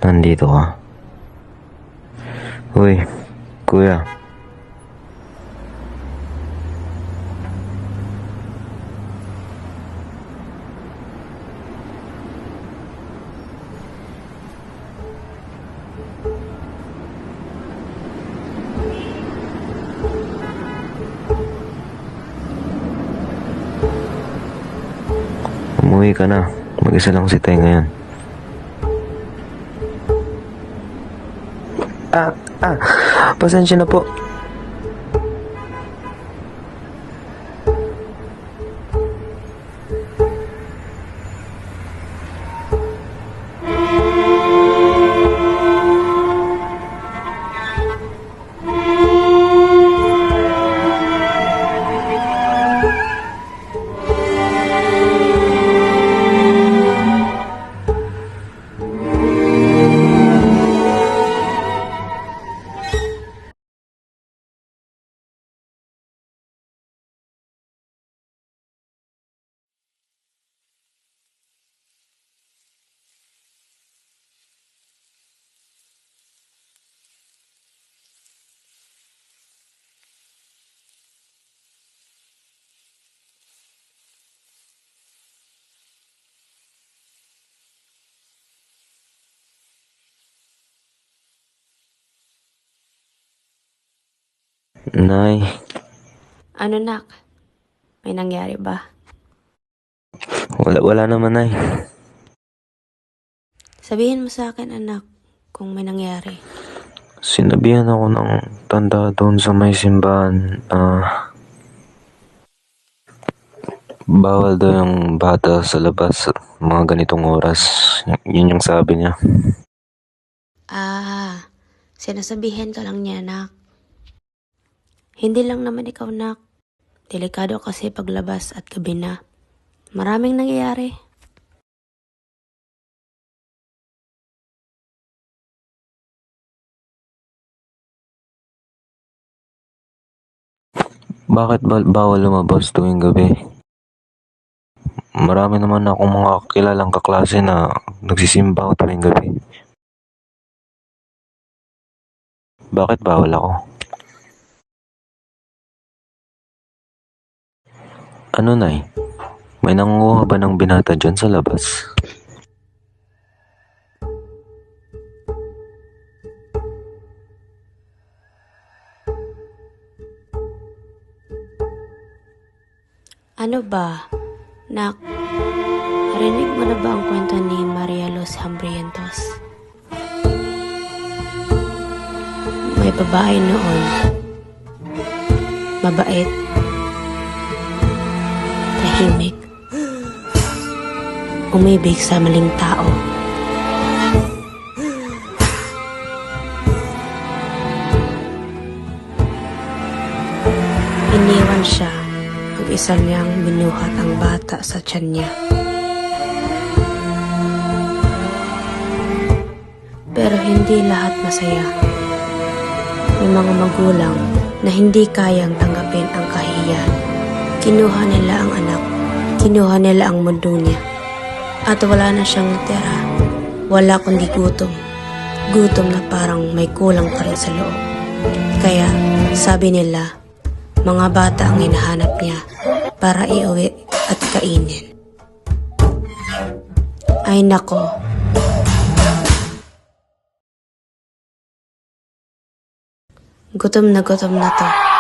Nandito ka. Uy, kuya. Umuwi ka na. Mag-isa lang si Tay ngayon. Pasensya na po. Nay, Ano nak? May nangyari ba? wala naman, Nay. Sabihin mo sa akin anak kung may nangyari. Sinabihan ako ng tanda doon sa may simbahan na bawal daw yung bata sa labas at mga ganitong oras. Yun yung sabi niya. Sinasabihan ka lang niya anak. Hindi lang naman ikaw nak. Delikado kasi paglabas at gabi na. Maraming nangyayari. Bakit bawal lumabas tuwing gabi? Marami naman akong mga kilalang kaklase na nagsisimba tuwing gabi. Bakit bawal ako? Ano, Nay? May nangunguha ba ng binata dyan sa labas? Ano ba? Nak, narinig mo na ba ang kwento ni Maria Los Hambrientos? May babae noon. Mabait. Tahimik. Umibig sa maling tao. Iniwan siya. Mag-isa niyang binuhat ang bata sa tiyan niya. Pero hindi lahat masaya. May mga magulang na hindi kayang tanggapin ang kahihiyan. Kinuha nila ang anak. Kinuha nila ang mundo niya. At wala na siyang natira. Wala kundi gutom. Gutom na parang may kulang pa rin sa loob. Kaya sabi nila, mga bata ang hinahanap niya para iuwi at kainin. Ay nako. Gutom na to.